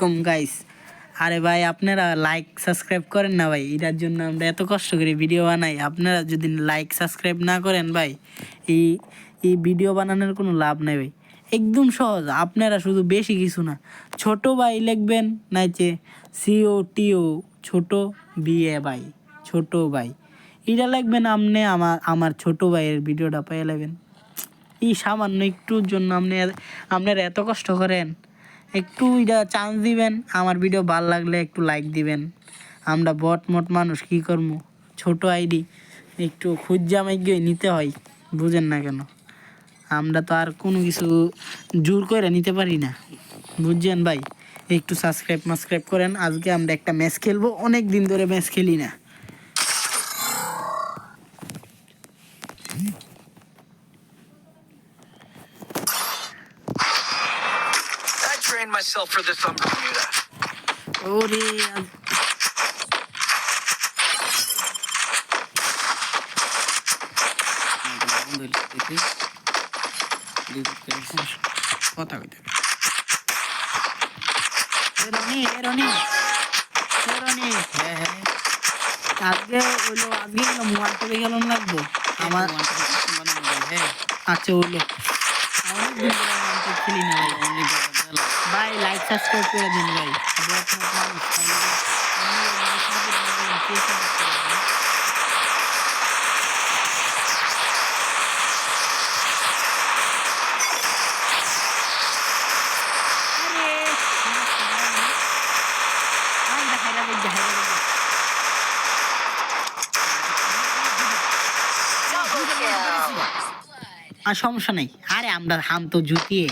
কম guys, আরে ভাই আপনারা লাইক সাবস্ক্রাইব করেন না ভাই, এটার জন্য আমরা এত কষ্ট করে ভিডিও বানাই। আপনারা যদি লাইক সাবস্ক্রাইব না করেন ভাই, এই এই ভিডিও বানানোর কোনো লাভ নাই ভাই। একদম সহজ, আপনারা শুধু বেশি কিছু না, ছোট ভাই লিখবেন নাইচে COTO, ছোট বিয়ে ভাই, ছোট ভাই এটা লিখবেন। আপনি আমার ছোট ভাইয়ের ভিডিওটা পেয়ে যাবেন। এই সামান্য একটুর জন্য আপনারা এত কষ্ট করেন। একটু এটা চান্স দিবেন, আমার ভিডিও ভালো লাগলে একটু লাইক দিবেন। আমরা বট মানুষ কী করবো, ছোট আইডি একটু খুঁজ্জামাই গিয়ে নিতে হয়, বুঝেন না কেন? আমরা তো আর কোনো কিছু জোর করে নিতে পারি না, বুঝছেন ভাই? একটু সাবস্ক্রাইব করেন। আজকে আমরা একটা ম্যাচ খেলবো, অনেক দিন ধরে ম্যাচ খেলি না। Trained myself for this on Bermuda. ওরে কথা কইতে রনি হ্যাঁ হ্যাঁ, আজকে হইলো মোবাইল থেকে গেল লাগবো আমার। হ্যাঁ আচ্ছা হইলো, অনেক দিন ধরে মোবাইল খেলি না ভাই। লাইক সাবস্ক্রাইব করে দিন ভাই। আর সমস্যা নেই, আরে আমরা হাম তো জুতিয়ে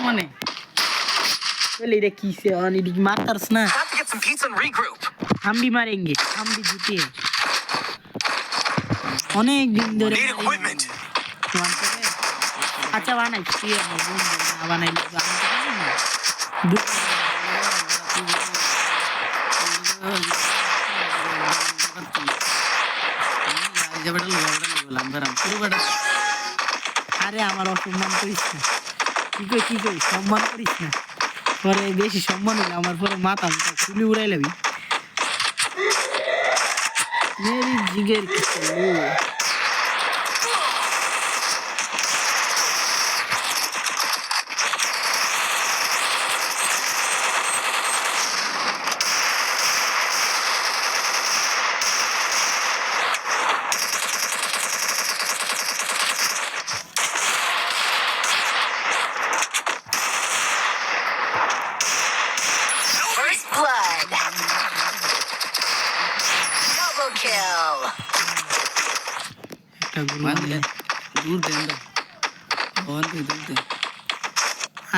মানে এটা কিসে অনেক মারতারস না, हम भी मारेंगे, हम भी জুতিয়ে অনেক দিন ধরে। আচ্ছা বানাই বানাই আরে আমার অসম্মান করিস না, কি কই সম্মান করিস না, পরে বেশি সম্মান হলে আমার পরে মাথা চুলি উড়াই লাবি। মেরি জিগের কি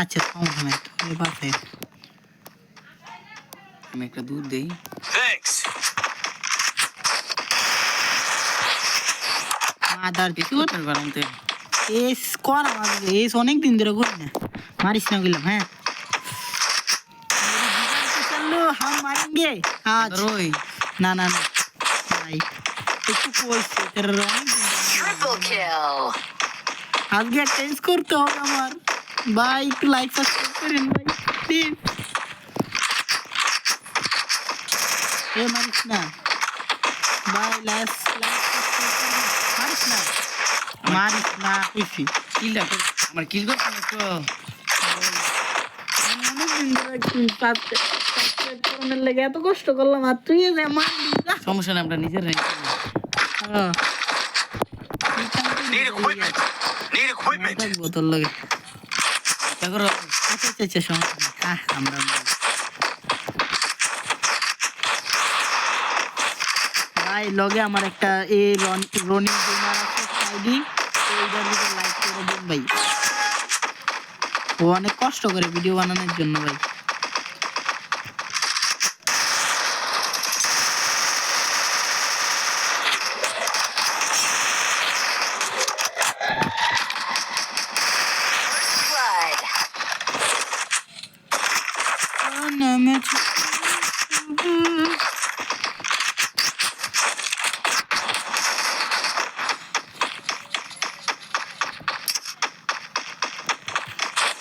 আচ্ছা আমি একটা দুধ দেই। অনেক দিন ধরে করি না, মারিস না গেলাম। হ্যাঁ হাম মারেঙ্গে আজ, না না না ভাই একটু কইছে আজকে টেন্স করতে হবে আমার ভাই। একটু লাইক সাবস্ক্রাইব করেন ভাই প্লিজ। এ মারিস না ভাই, মারিস না কইছি কিলটা আমার কিল করতে তো অনেক দিন ধরে সাবস্ক্রাইব করার লাগে এত কষ্ট করলাম, আর তুই যে মারলি। সমস্যা না, আমরা নিজের বোতল লাগে আচ্ছা সমস্যা নেই। আমরা ভাই লগে আমার একটা রনি গেমার আছে আইডি, এইটার ভিতরে লাইক করে দিন ভাই। ও অনেক কষ্ট করে ভিডিও বানানোর জন্য ভাই।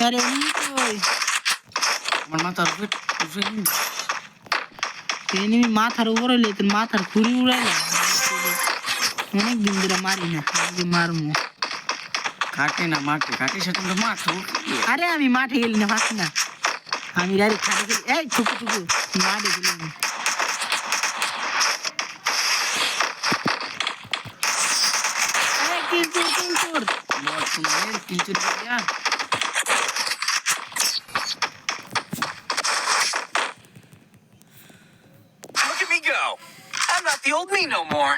আরে আমার মাথার উপরে এনিমি মাথার উপর হইলে তোর মাথার খুরি উড়াইলাম অনেক দিন ধরে মারি না আজকে মারমু কাটে না মাঠে কাটির সাথে তো মাথা উঠে আরে আমি মাঠে গেলি না পাচ্ছি না আমি ডাইরেক্ট খাটে গেলি এই টুকু টুকু মাঠে গেলাম বর্তমানের কিছু দিয়া Look at me go. I'm not the old me no more.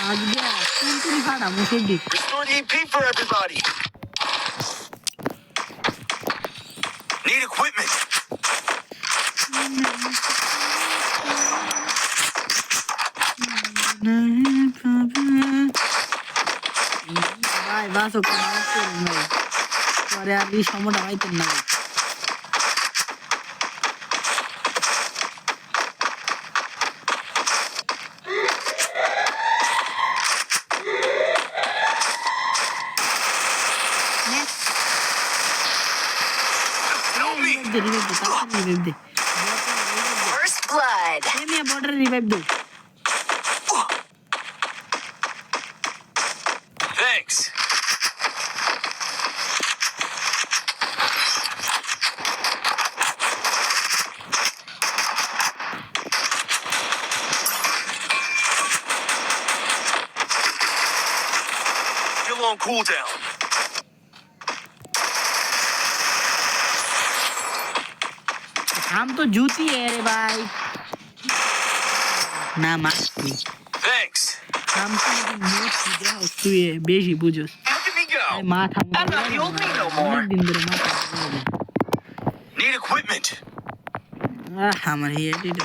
আজকে টুনটুনি ফাটা মুখের দিক Restore the EP for everybody. Need equipment. ভাই বাস ওকে মাউস করুন ভাই পরে আর এই সময়টা পাইতেন না ভাই Help me. রিভাইভ দে তাড়াতাড়ি রিভাইভ দে First blood. এমিয়া বর্ডার রিভাইভ দে Thanks. Still on cooldown. हम तो जूती है रे भाई ना मारती Thanks. हम तो मूड सीधा तू ये बेशी बुझोस Look at me go. माथा I'm not the old me no more. दिन दिन माथा Need equipment. हमारे ये डीडा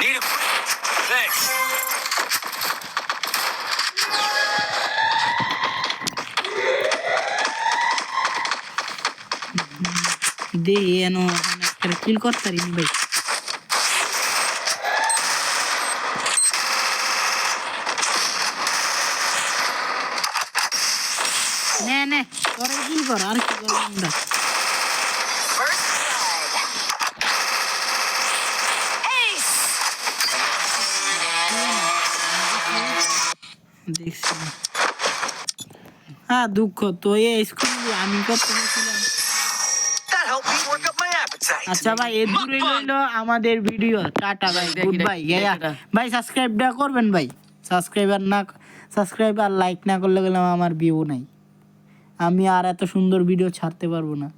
Need equipment. Thanks. दे ये नो हम किल करता रही भाई ने ने তোর কি কর আর কি কর আমরা First blood. Ace. দেখছি হ্যাঁ দুঃখ তো এই স্কুলে আমি কত ছিলাম That helped me work up my appetite. আচ্ছা ভাই এই দূরে রইলো আমাদের ভিডিও টাটা ভাই গুড বাই ভাই সাবস্ক্রাইবটা করবেন ভাই সাবস্ক্রাইব আর লাইক না করলে গেলাম আমার ভিউ নাই আমি আর এত সুন্দর ভিডিও ছাড়তে পারবো না